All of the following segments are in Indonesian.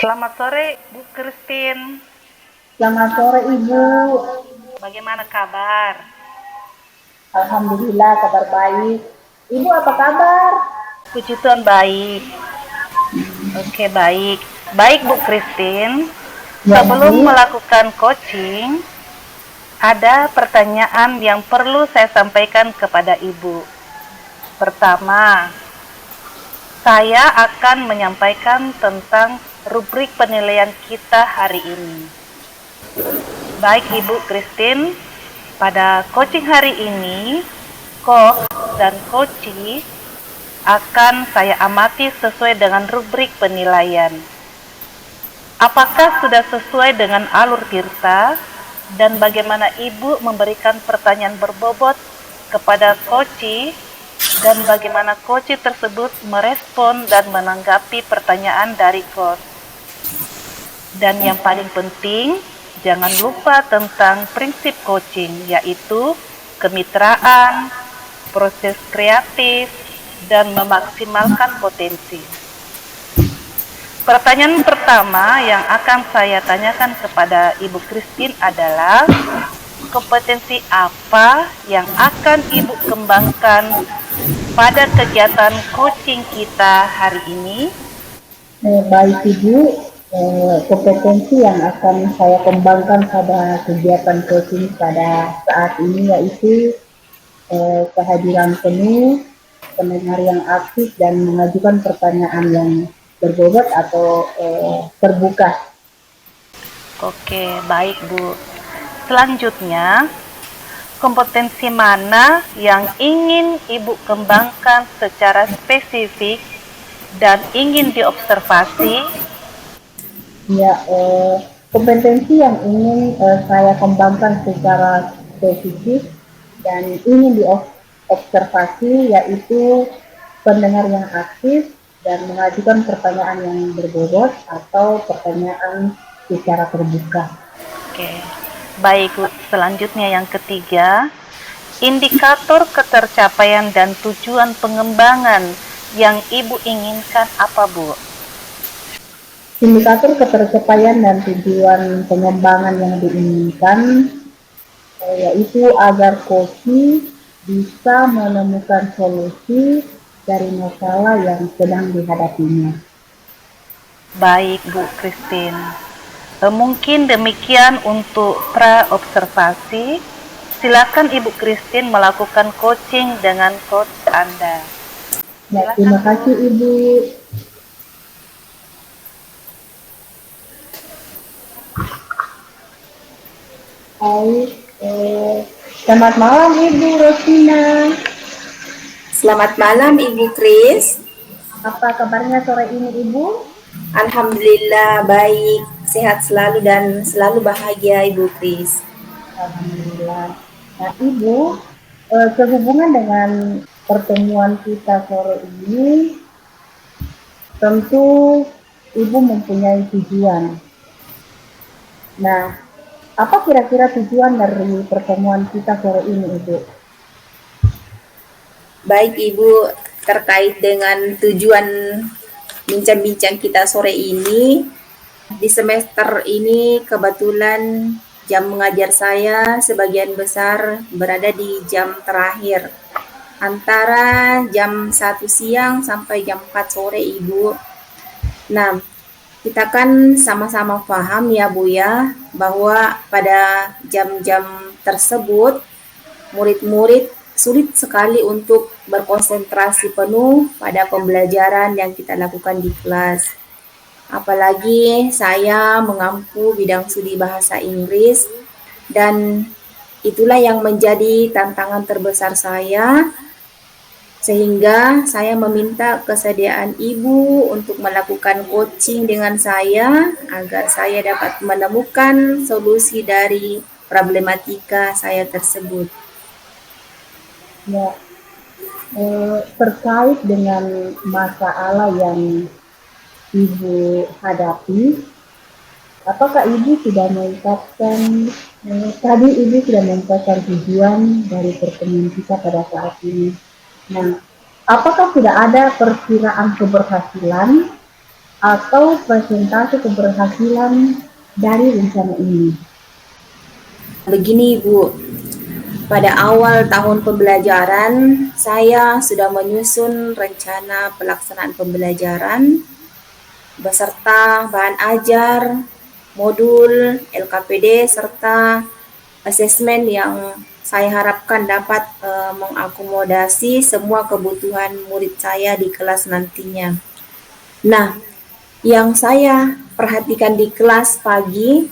Selamat sore, Bu Christine. Selamat sore Ibu. Bagaimana kabar? Alhamdulillah kabar baik. Ibu apa kabar? Puji Tuhan baik. Oke, baik. Baik, Bu Christine. Ya Sebelum Ibu. melakukan coaching, ada pertanyaan yang perlu saya sampaikan kepada Ibu. Pertama, saya akan menyampaikan tentang rubrik penilaian kita hari ini. Baik Ibu Christine, pada coaching hari ini, coach dan coachee akan saya amati sesuai dengan rubrik penilaian. Apakah sudah sesuai dengan alur Tirta dan bagaimana Ibu memberikan pertanyaan berbobot kepada coachee dan bagaimana coachee tersebut merespon dan menanggapi pertanyaan dari coach. Dan yang paling penting, jangan lupa tentang prinsip coaching, yaitu kemitraan, proses kreatif, dan memaksimalkan potensi. Pertanyaan pertama yang akan saya tanyakan kepada Ibu Christine adalah, kompetensi apa yang akan Ibu kembangkan pada kegiatan coaching kita hari ini? Baik Ibu. Kompetensi yang akan saya kembangkan pada kegiatan coaching pada saat ini yaitu kehadiran penuh, pendengar yang aktif dan mengajukan pertanyaan yang berbobot atau terbuka. Oke, baik Bu. Selanjutnya, kompetensi mana yang ingin Ibu kembangkan secara spesifik dan ingin diobservasi? Ya, kompetensi yang ingin saya kembangkan secara spesifik dan ingin diobservasi yaitu pendengar yang aktif dan mengajukan pertanyaan yang berbobot atau pertanyaan secara terbuka. Oke, baik Bu. Selanjutnya yang ketiga, indikator ketercapaian dan tujuan pengembangan yang Ibu inginkan apa Bu? Indikator ketercapaian dan tujuan pengembangan yang diinginkan yaitu agar coaching bisa menemukan solusi dari masalah yang sedang dihadapinya. Baik Bu Christine. Mungkin demikian untuk pra-observasi. Silakan Ibu Christine melakukan coaching dengan coach Anda. Ya, terima kasih Ibu. Baik, selamat malam Ibu Rosina. Selamat malam Ibu Kris. Apa kabarnya sore ini Ibu? Alhamdulillah baik, sehat selalu dan selalu bahagia Ibu Kris. Alhamdulillah. Nah Ibu, sehubungan dengan pertemuan kita sore ini, tentu Ibu mempunyai tujuan. Nah, apa kira-kira tujuan dari pertemuan kita sore ini Ibu? Baik Ibu, terkait dengan tujuan bincang-bincang kita sore ini, di semester ini kebetulan jam mengajar saya sebagian besar berada di jam terakhir, antara jam 1 siang sampai jam 4 sore Ibu. Nah, kita kan sama-sama paham ya Bu ya, bahwa pada jam-jam tersebut murid-murid sulit sekali untuk berkonsentrasi penuh pada pembelajaran yang kita lakukan di kelas. Apalagi saya mengampu bidang studi bahasa Inggris dan itulah yang menjadi tantangan terbesar saya, sehingga saya meminta kesediaan Ibu untuk melakukan coaching dengan saya agar saya dapat menemukan solusi dari problematika saya tersebut. Ya, terkait dengan masalah yang Ibu hadapi, apakah Ibu sudah menetapkan, tadi Ibu sudah menetapkan tujuan dari pertemuan kita pada saat ini. Nah, apakah sudah ada perkiraan keberhasilan atau presentasi keberhasilan dari rencana ini? Begini Ibu, pada awal tahun pembelajaran, saya sudah menyusun rencana pelaksanaan pembelajaran beserta bahan ajar, modul, LKPD, serta asesmen yang saya harapkan dapat mengakomodasi semua kebutuhan murid saya di kelas nantinya. Nah, yang saya perhatikan di kelas pagi,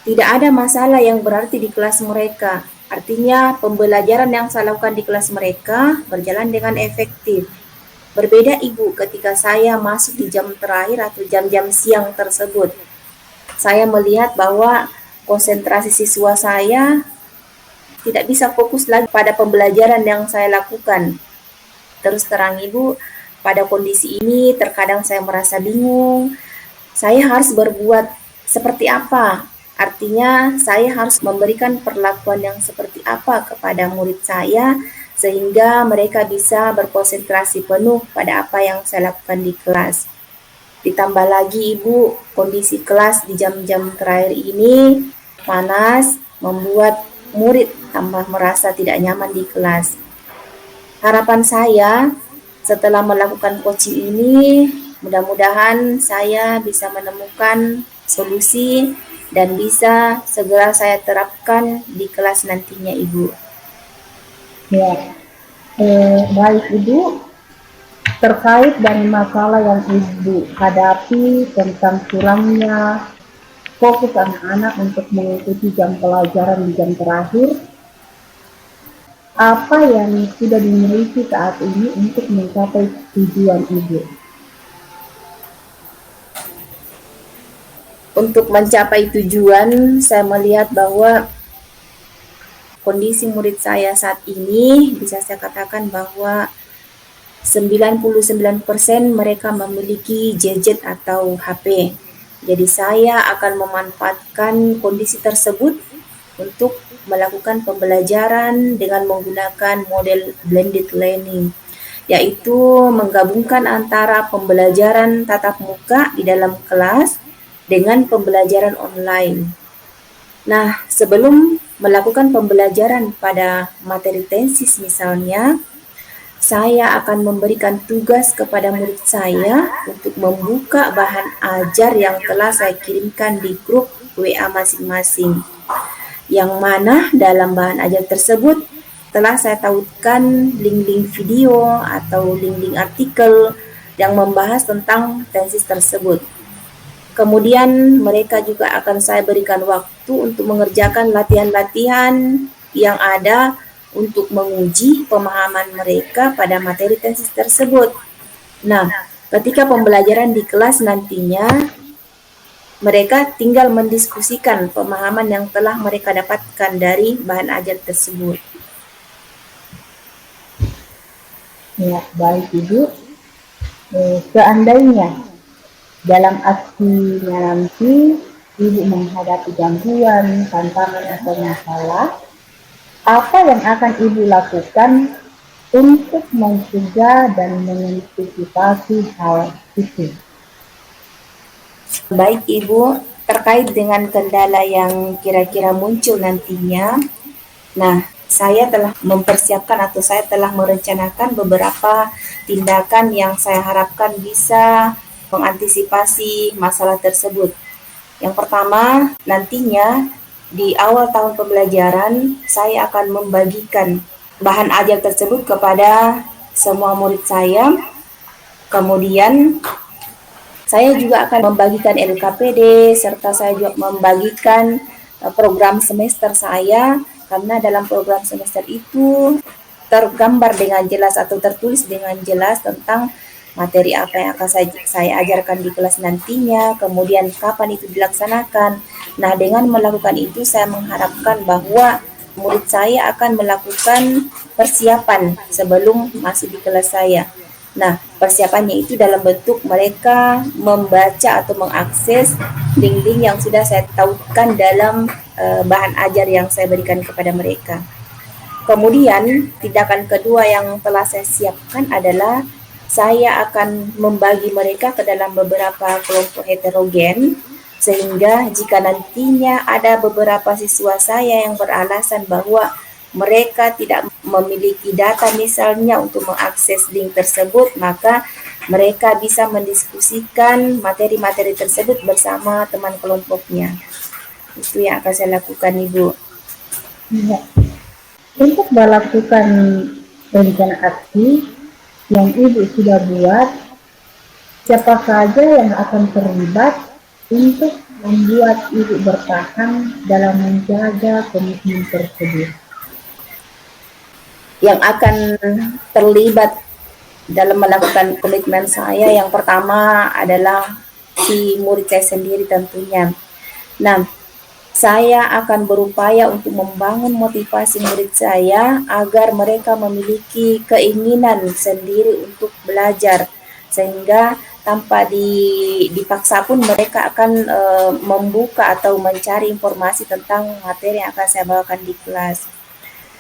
tidak ada masalah yang berarti di kelas mereka. Artinya pembelajaran yang saya lakukan di kelas mereka berjalan dengan efektif. Berbeda Ibu ketika saya masuk di jam terakhir atau jam-jam siang tersebut. Saya melihat bahwa konsentrasi siswa saya tidak bisa fokus lagi pada pembelajaran yang saya lakukan. Terus terang Ibu, pada kondisi ini terkadang saya merasa bingung. Saya harus berbuat seperti apa? Artinya saya harus memberikan perlakuan yang seperti apa kepada murid saya sehingga mereka bisa berkonsentrasi penuh pada apa yang saya lakukan di kelas. Ditambah lagi Ibu, kondisi kelas di jam-jam terakhir ini panas, membuat murid tambah merasa tidak nyaman di kelas. Harapan saya setelah melakukan coaching ini, mudah-mudahan saya bisa menemukan solusi dan bisa segera saya terapkan di kelas nantinya Ibu. Ya, baik Ibu, terkait dengan masalah yang Ibu hadapi tentang kurangnya fokus anak-anak untuk mengikuti jam pelajaran di jam terakhir, apa yang sudah dimiliki saat ini untuk mencapai tujuan Ibu? Untuk mencapai tujuan, saya melihat bahwa kondisi murid saya saat ini bisa saya katakan bahwa 99% mereka memiliki gadget atau HP. Jadi saya akan memanfaatkan kondisi tersebut untuk melakukan pembelajaran dengan menggunakan model blended learning, yaitu menggabungkan antara pembelajaran tatap muka di dalam kelas dengan pembelajaran online. Nah, sebelum melakukan pembelajaran pada materi tesis misalnya, saya akan memberikan tugas kepada murid saya untuk membuka bahan ajar yang telah saya kirimkan di grup WA masing-masing. Yang mana dalam bahan ajar tersebut telah saya tautkan link-link video atau link-link artikel yang membahas tentang tesis tersebut. Kemudian mereka juga akan saya berikan waktu untuk mengerjakan latihan-latihan yang ada untuk menguji pemahaman mereka pada materi tesis tersebut. Nah, ketika pembelajaran di kelas nantinya, mereka tinggal mendiskusikan pemahaman yang telah mereka dapatkan dari bahan ajar tersebut. Ya, baik Ibu. Seandainya dalam aksinya nanti Ibu menghadapi gangguan, tantangan atau masalah, apa yang akan Ibu lakukan untuk mencegah dan mengantisipasi hal itu? Baik Ibu, terkait dengan kendala yang kira-kira muncul nantinya, nah saya telah mempersiapkan atau saya telah merencanakan beberapa tindakan yang saya harapkan bisa mengantisipasi masalah tersebut. Yang pertama, nantinya di awal tahun pembelajaran, saya akan membagikan bahan ajar tersebut kepada semua murid saya. Kemudian, saya juga akan membagikan LKPD, serta saya juga membagikan program semester saya, karena dalam program semester itu tergambar dengan jelas atau tertulis dengan jelas tentang materi apa yang akan saya ajarkan di kelas nantinya, kemudian kapan itu dilaksanakan. Nah, dengan melakukan itu saya mengharapkan bahwa murid saya akan melakukan persiapan sebelum masuk di kelas saya. Nah, persiapannya itu dalam bentuk mereka membaca atau mengakses link-link yang sudah saya tautkan dalam bahan ajar yang saya berikan kepada mereka. Kemudian, tindakan kedua yang telah saya siapkan adalah saya akan membagi mereka ke dalam beberapa kelompok heterogen, sehingga jika nantinya ada beberapa siswa saya yang beralasan bahwa mereka tidak memiliki data misalnya untuk mengakses link tersebut, maka mereka bisa mendiskusikan materi-materi tersebut bersama teman kelompoknya. Itu yang akan saya lakukan, Ibu. Ya. Untuk melakukan rencana aksi yang Ibu sudah buat, siapa saja yang akan terlibat untuk membuat Ibu bertahan dalam menjaga komitmen tersebut? Yang akan terlibat dalam melakukan komitmen saya, yang pertama adalah si murid saya sendiri tentunya. Nah, saya akan berupaya untuk membangun motivasi murid saya agar mereka memiliki keinginan sendiri untuk belajar, sehingga tanpa dipaksa pun mereka akan membuka atau mencari informasi tentang materi yang akan saya bawakan di kelas.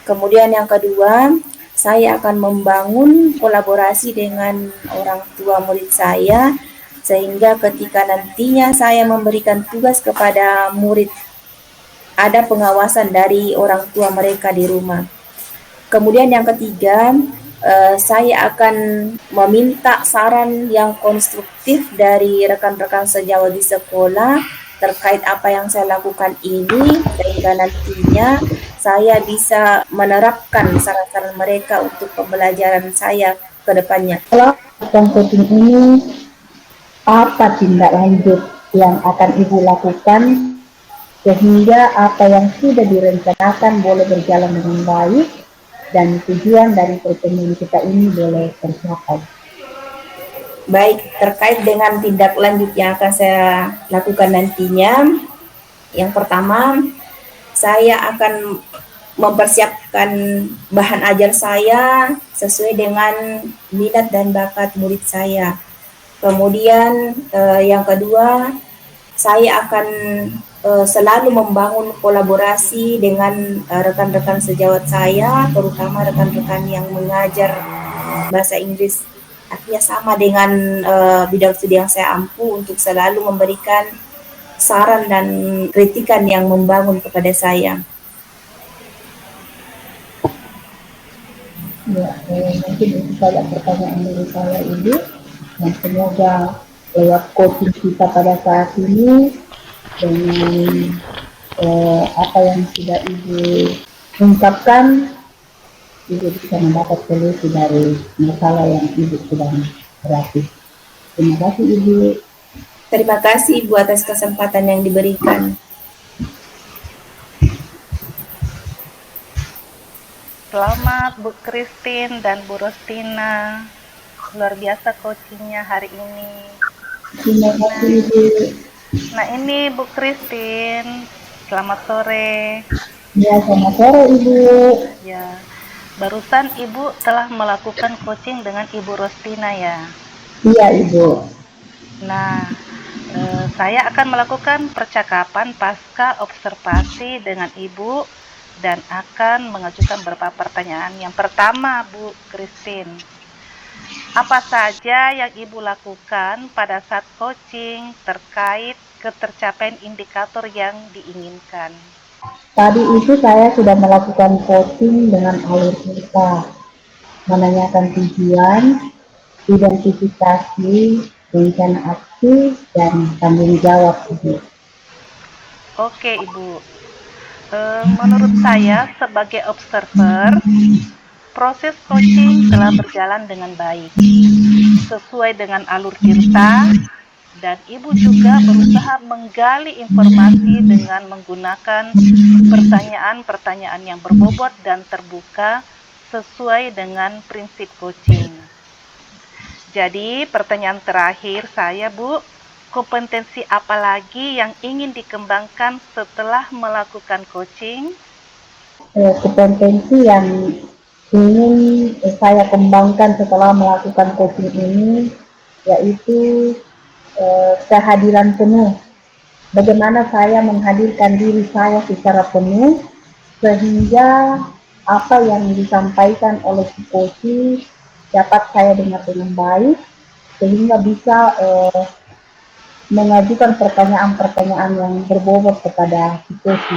Kemudian yang kedua, saya akan membangun kolaborasi dengan orang tua murid saya, sehingga ketika nantinya saya memberikan tugas kepada murid, ada pengawasan dari orang tua mereka di rumah. Kemudian yang ketiga, saya akan meminta saran yang konstruktif dari rekan-rekan sejawat di sekolah terkait apa yang saya lakukan ini, sehingga nantinya saya bisa menerapkan saran-saran mereka untuk pembelajaran saya ke depannya. Setelah melakukan coaching ini, apa tindak lanjut yang akan Ibu lakukan sehingga apa yang sudah direncanakan boleh berjalan dengan baik dan tujuan dari pertemuan kita ini boleh tercapai? Baik, terkait dengan tindak lanjut yang akan saya lakukan nantinya, yang pertama, saya akan mempersiapkan bahan ajar saya sesuai dengan minat dan bakat murid saya. Kemudian yang kedua, saya akan selalu membangun kolaborasi dengan rekan-rekan sejawat saya, terutama rekan-rekan yang mengajar bahasa Inggris. Artinya sama dengan bidang studi yang saya ampu, untuk selalu memberikan saran dan kritikan yang membangun kepada saya. Ya, mungkin itu saja pertanyaan dari saya, Ibu. Dan semoga lewat coaching kita pada saat ini dengan apa yang sudah Ibu ungkapkan, Ibu bisa mendapat solusi dari masalah yang Ibu sedang hadapi. Terima kasih, Ibu. Terima kasih Ibu atas kesempatan yang diberikan. Selamat Bu Christine dan Bu Rostina. Luar biasa coachingnya hari ini. Terima kasih, Ibu. Nah ini Bu Christine, selamat sore. Ya, selamat sore, Ibu. Ya, barusan Ibu telah melakukan coaching dengan Ibu Rostina ya. Iya, Ibu. Nah, saya akan melakukan percakapan pasca observasi dengan Ibu dan akan mengajukan beberapa pertanyaan. Yang pertama, Bu Christine, apa saja yang Ibu lakukan pada saat coaching terkait ketercapaian indikator yang diinginkan? Tadi itu saya sudah melakukan coaching dengan alur cerita, menanyakan tujuan, identifikasi, rencana aksi, dan tanggung jawab, Ibu. Oke, Ibu. Menurut saya sebagai observer, proses coaching telah berjalan dengan baik, sesuai dengan alur cerita, dan Ibu juga berusaha menggali informasi dengan menggunakan pertanyaan-pertanyaan yang berbobot dan terbuka sesuai dengan prinsip coaching. Jadi, pertanyaan terakhir saya, Bu, kompetensi apa lagi yang ingin dikembangkan setelah melakukan coaching? Kompetensi yang ingin saya kembangkan setelah melakukan coaching ini yaitu kehadiran penuh. Bagaimana saya menghadirkan diri saya secara penuh sehingga apa yang disampaikan oleh si coach dapat saya dengar dengan baik sehingga bisa mengajukan pertanyaan-pertanyaan yang berbobot kepada si coach.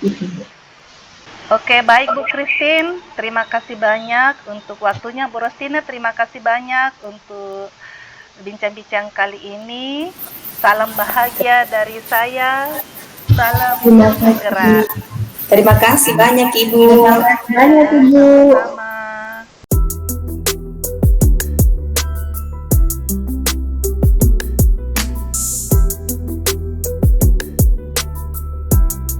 Itu. Oke, baik Bu Christine, terima kasih banyak untuk waktunya. Bu Rostina, terima kasih banyak untuk bincang-bincang kali ini. Salam bahagia dari saya. Salam Terima bergerak. kasih. Terima kasih banyak Ibu. Terima kasih banyak Ibu. Sama.